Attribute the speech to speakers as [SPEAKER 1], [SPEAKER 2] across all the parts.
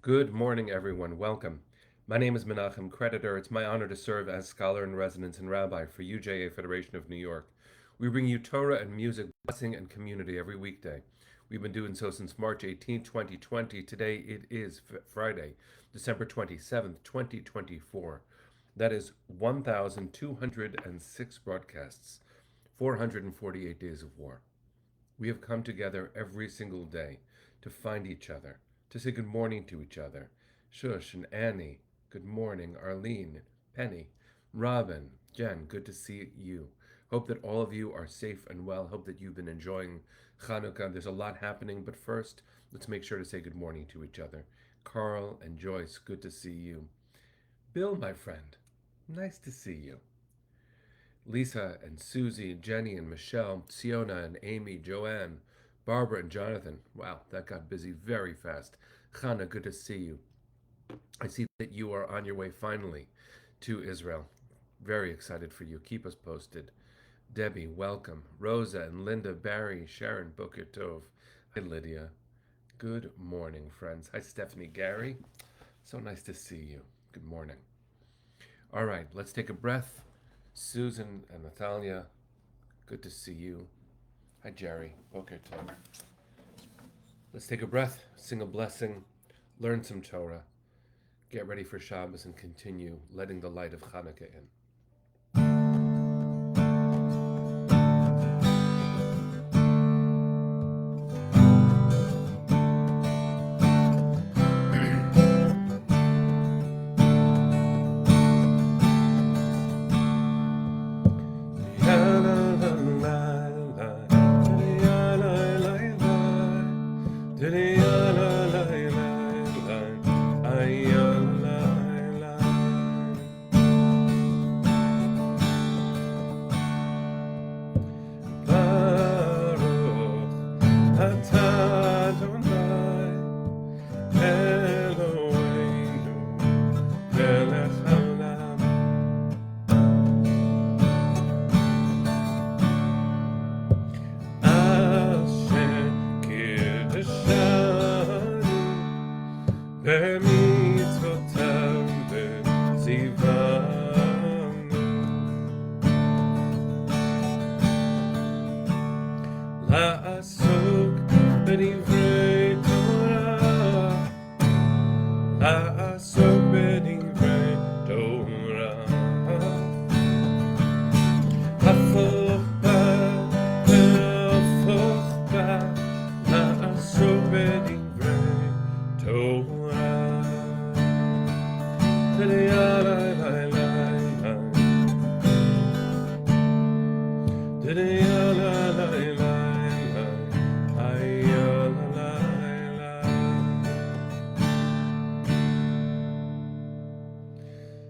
[SPEAKER 1] Good morning, everyone. Welcome. My name is Menachem Creditor. It's my honor to serve as scholar in residence and rabbi for UJA Federation of New York. We bring you Torah and music, blessing, and community every weekday. We've been doing so since March 18, 2020. Today it is Friday, December 27th, 2024. That is 1,206 broadcasts, 448 days of war. We have come together every single day to find each other, to say good morning to each other. Shush and Annie, good morning. Arlene, Penny, Robin, Jen, good to see you. Hope that all of you are safe and well. Hope that you've been enjoying Chanukah. There's a lot happening, but first, let's make sure to say good morning to each other. Carl and Joyce, good to see you. Bill, my friend, nice to see you. Lisa and Susie, Jenny and Michelle, Siona and Amy, Joanne, Barbara and Jonathan. Wow, that got busy very fast. Chana, good to see you. I see that you are on your way finally to Israel. Very excited for you. Keep us posted. Debbie, welcome. Rosa and Linda, Barry, Sharon, Boker Tov. Hi, Lydia. Good morning, friends. Hi, Stephanie, Gary. So nice to see you. Good morning. All right, let's take a breath. Susan and Natalia, good to see you. Hi, Jerry. Boker Tov. Let's take a breath, sing a blessing, learn some Torah, get ready for Shabbos, and continue letting the light of Chanukah in.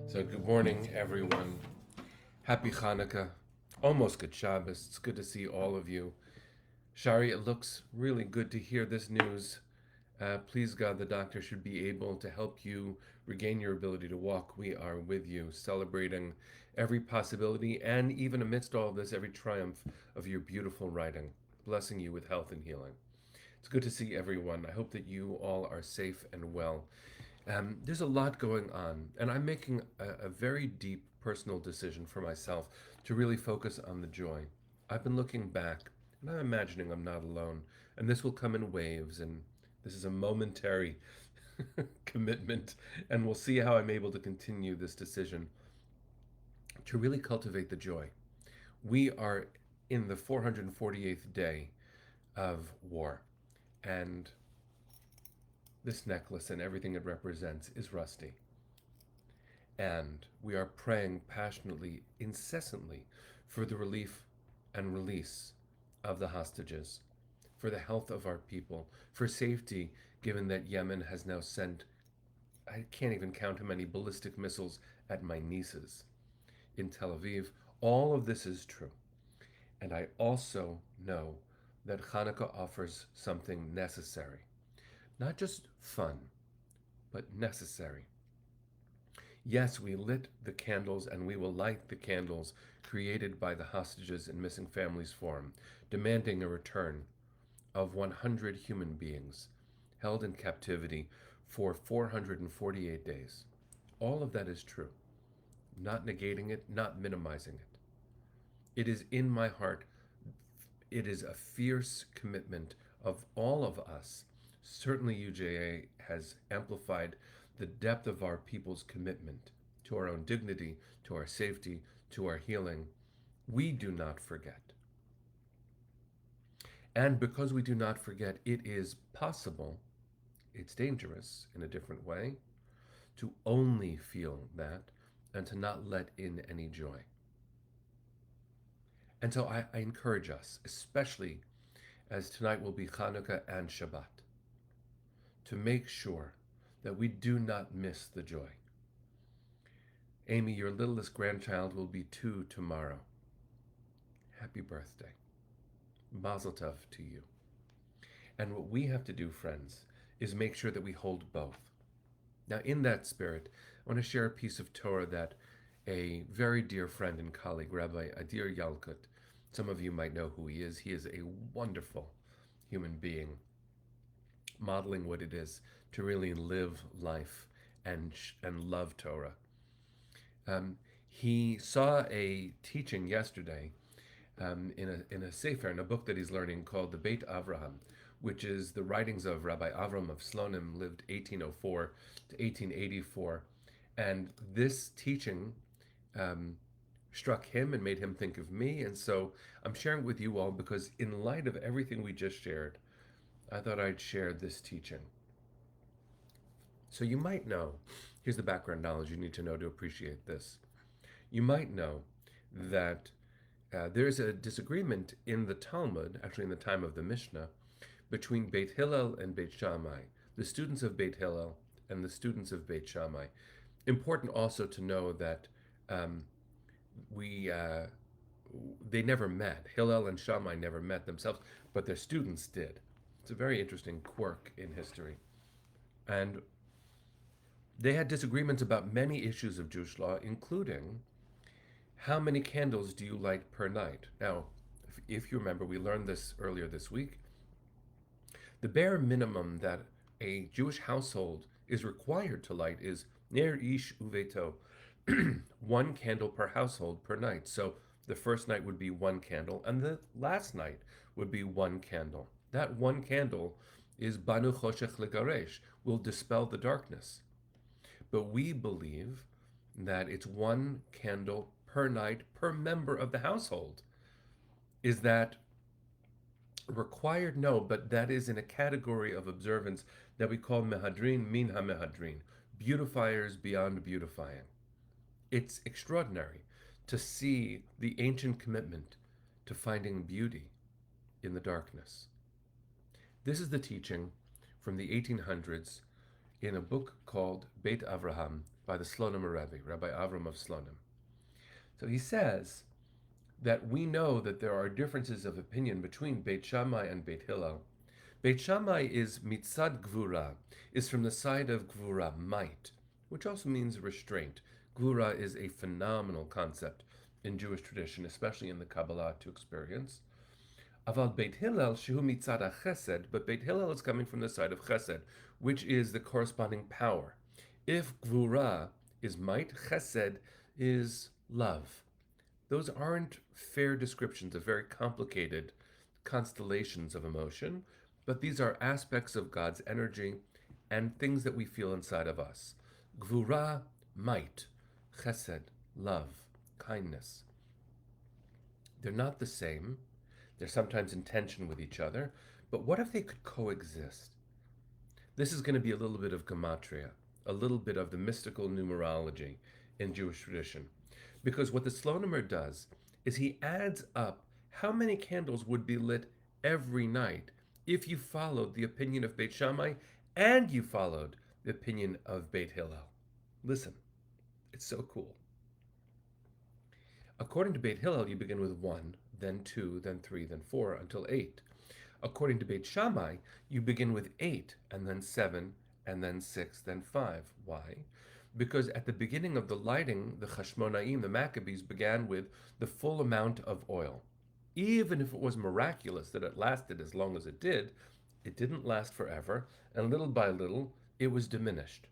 [SPEAKER 1] So good morning, everyone. Happy Hanukkah. Almost good Shabbos. It's good to see all of you. Shari, it looks really good to hear this news. Please God, the doctor should be able to help you regain your ability to walk. We are with you, celebrating every possibility and even amidst all of this, every triumph of your beautiful writing, blessing you with health and healing. It's good to see everyone. I hope that you all are safe and well. There's a lot going on, and I'm making a very deep personal decision for myself to really focus on the joy. I've been looking back, and I'm imagining I'm not alone, and this will come in waves, and this is a momentary commitment, and we'll see how I'm able to continue this decision to really cultivate the joy. We are in the 448th day of war, and this necklace and everything it represents is rusty. And we are praying passionately, incessantly, for the relief and release of the hostages, for the health of our people, for safety, given that Yemen has now sent, I can't even count how many ballistic missiles at my nieces in Tel Aviv. All of this is true. And I also know that Hanukkah offers something necessary. Not just fun, but necessary. Yes, we lit the candles and we will light the candles created by the Hostages and Missing Families Forum, demanding a return of 100 human beings held in captivity for 448 days. All of that is true. Not negating it, not minimizing it. It is in my heart. It is a fierce commitment of all of us. Certainly, UJA has amplified the depth of our people's commitment to our own dignity, to our safety, to our healing. We do not forget. And because we do not forget, it is possible, it's dangerous in a different way, to only feel that and to not let in any joy. And so I encourage us, especially as tonight will be Channukah and Shabbat, to make sure that we do not miss the joy. Amy, your littlest grandchild will be 2 tomorrow. Happy birthday. Mazel tov to you. And what we have to do, friends, is make sure that we hold both. Now, in that spirit, I want to share a piece of Torah that a very dear friend and colleague, Rabbi Adir Yalkut, some of you might know who he is. He is a wonderful human being, modeling what it is to really live life and love Torah. He saw a teaching yesterday in a sefer, in a book that he's learning called the Beit Avraham, which is the writings of Rabbi Avram of Slonim, lived 1804 to 1884. And this teaching struck him and made him think of me. And so I'm sharing it with you all because in light of everything we just shared, I thought I'd share this teaching. So you might know, here's the background knowledge you need to know to appreciate this. You might know that there's a disagreement in the Talmud, actually in the time of the Mishnah, between Beit Hillel and Beit Shammai, the students of Beit Hillel and the students of Beit Shammai. Important also to know that they never met. Hillel and Shammai never met themselves, but their students did. It's a very interesting quirk in history. And they had disagreements about many issues of Jewish law, including how many candles do you light per night? Now, if you remember, we learned this earlier this week. The bare minimum that a Jewish household is required to light is ner ish uveto, 1 candle per household per night. So the first night would be 1 candle, and the last night would be 1 candle. That 1 candle is banu choshech legaresh, will dispel the darkness. But we believe that it's 1 candle per night per member of the household. Is that required? No, but that is in a category of observance that we call mehadrin min ha-mehadrin, beautifiers beyond beautifying. It's extraordinary to see the ancient commitment to finding beauty in the darkness. This is the teaching from the 1800s in a book called Beit Avraham by the Slonimer Rabbi, Rabbi Avram of Slonim. So he says that we know that there are differences of opinion between Beit Shammai and Beit Hillel. Beit Shammai is mitzad gvura, is from the side of gvura, might, which also means restraint. Gvura is a phenomenal concept in Jewish tradition, especially in the Kabbalah to experience. Aval Beit Hillel shehu mitzad chesed, but Beit Hillel is coming from the side of chesed, which is the corresponding power. If gvura is might, chesed is love. Those aren't fair descriptions of very complicated constellations of emotion, but these are aspects of God's energy and things that we feel inside of us. Gvura, might. Chesed, love, kindness. They're not the same. They're sometimes in tension with each other, but what if they could coexist? This is going to be a little bit of gematria, a little bit of the mystical numerology in Jewish tradition. Because what the Slonimer does is he adds up how many candles would be lit every night if you followed the opinion of Beit Shammai and you followed the opinion of Beit Hillel. Listen, it's so cool. According to Beit Hillel, you begin with 1, then 2, then 3, then 4, until 8. According to Beit Shammai, you begin with 8, and then 7, and then 6, then 5. Why? Because at the beginning of the lighting, the Chashmonaim, the Maccabees, began with the full amount of oil. Even if it was miraculous that it lasted as long as it didn't last forever, and little by little, it was diminished.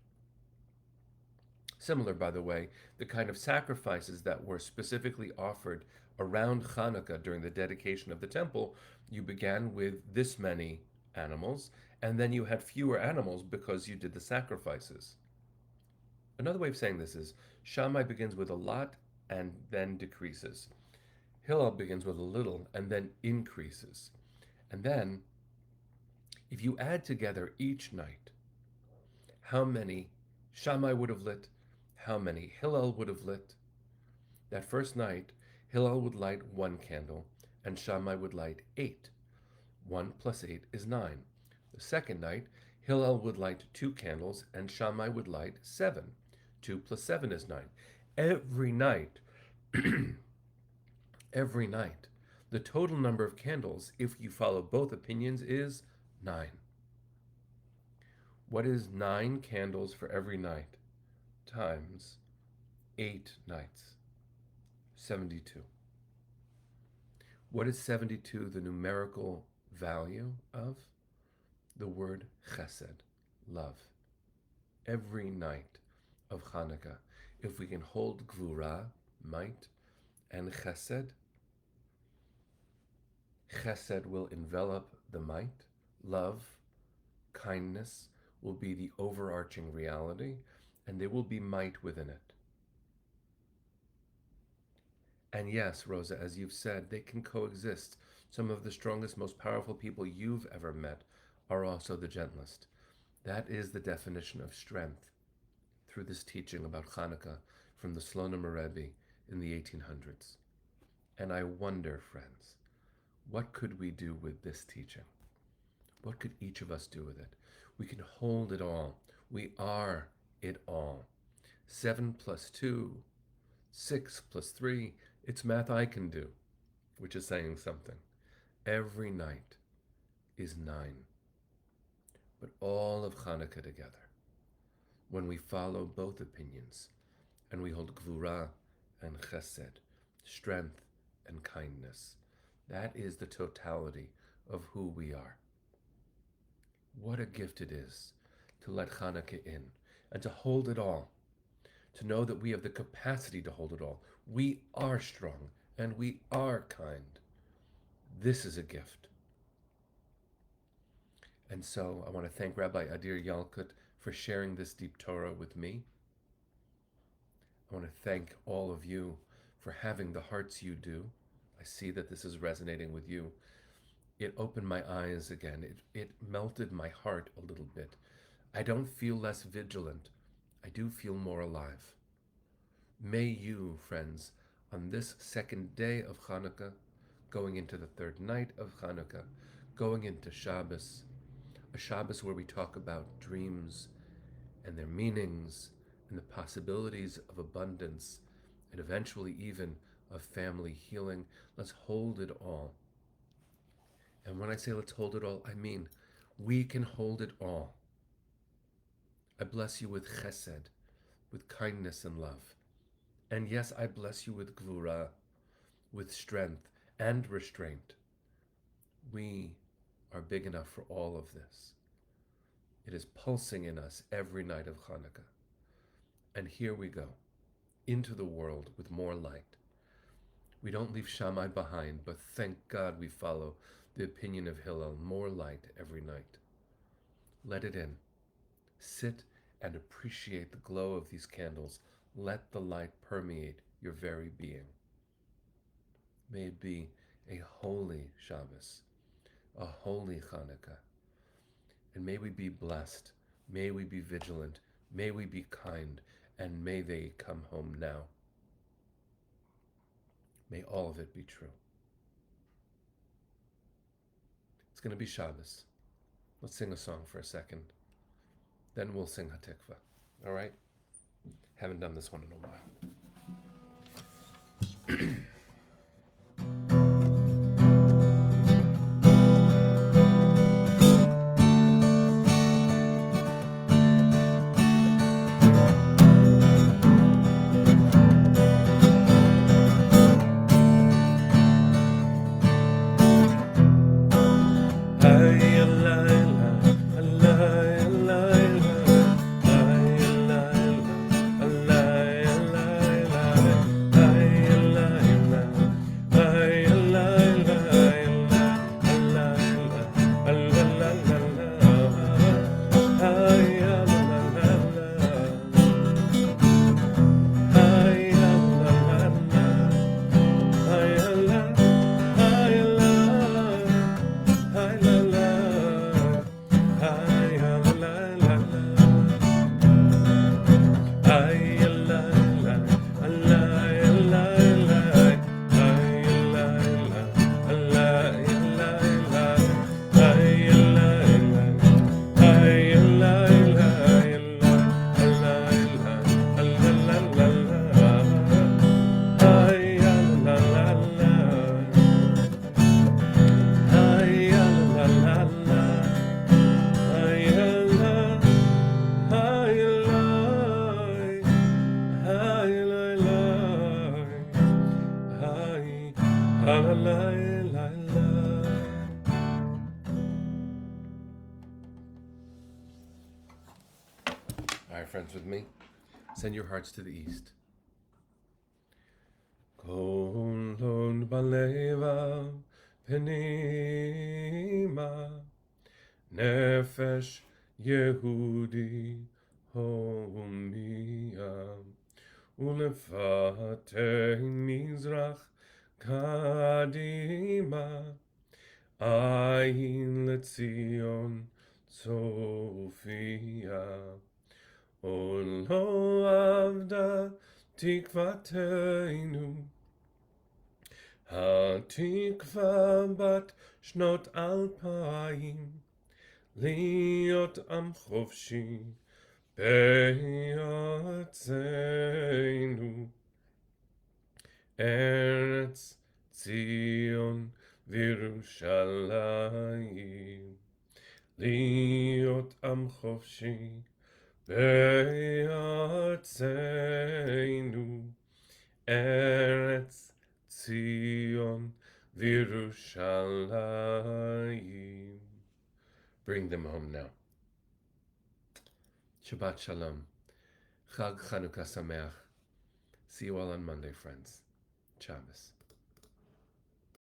[SPEAKER 1] Similar, by the way, the kind of sacrifices that were specifically offered around Hanukkah during the dedication of the temple, you began with this many animals, and then you had fewer animals because you did the sacrifices. Another way of saying this is Shammai begins with a lot and then decreases. Hillel begins with a little and then increases. And then, if you add together each night, how many Shammai would have lit, how many Hillel would have lit. That first night, Hillel would light 1 candle, and Shammai would light 8. 1 plus 8 is 9. The second night, Hillel would light 2 candles, and Shammai would light 7. 2 plus 7 is 9. Every night, every night, the total number of candles, if you follow both opinions, is 9. What is 9 candles for every night times 8 nights? 72. What is 72 the numerical value of? The word chesed, love. Every night of Hanukkah, if we can hold gvura, might, and chesed, chesed will envelop the might, love, kindness will be the overarching reality, and there will be might within it. And yes, Rosa, as you've said, they can coexist. Some of the strongest, most powerful people you've ever met are also the gentlest. That is the definition of strength through this teaching about Channukah from the Slonimer Rabbi in the 1800s. And I wonder, friends, what could we do with this teaching? What could each of us do with it? We can hold it all. We are it all. 7 plus 2, 6 plus 3, it's math I can do, which is saying something. Every night is 9. But all of Hanukkah together, when we follow both opinions, and we hold gvura and chesed, strength and kindness, that is the totality of who we are. What a gift it is to let Hanukkah in and to hold it all, to know that we have the capacity to hold it all. We are strong and we are kind. This is a gift. And so I want to thank Rabbi Adir Yalkut for sharing this deep Torah with me. I want to thank all of you for having the hearts you do. I see that this is resonating with you. It opened my eyes again. It melted my heart a little bit. I don't feel less vigilant. I do feel more alive. May you, friends, on this second day of Hanukkah, going into the third night of Hanukkah, going into Shabbos, a Shabbos where we talk about dreams and their meanings and the possibilities of abundance and eventually even of family healing. Let's hold it all. And when I say let's hold it all, I mean we can hold it all. I bless you with chesed, with kindness and love. And yes, I bless you with gvura, with strength and restraint. We are big enough for all of this. It is pulsing in us every night of Hanukkah. And here we go, into the world with more light. We don't leave Shammai behind, but thank God we follow the opinion of Hillel, more light every night. Let it in. Sit and appreciate the glow of these candles. Let the light permeate your very being. May it be a holy Shabbos, a holy Hanukkah. And may we be blessed, may we be vigilant, may we be kind, and may they come home now. May all of it be true. It's going to be Shabbos. Let's sing a song for a second. Then we'll sing Hatikva. All right? Haven't done this one in a while. All right, friends, with me. Send your hearts to the east. Kolon baleva penima nefesh Yehudi homia ulefate mizrach kadima ayin letzion Sophia. Olo avda tikvateinu, hatikva bat shnot alpayim, liot am chofshi be'artzeinu, Eretz Zion v'Yerushalayim, liot am chofshi Be'artzeinu, Eretz Zion v'Yerushalayim. Bring them home now. Shabbat Shalom. Chag Chanukah Sameach. See you all on Monday, friends. Shabbos.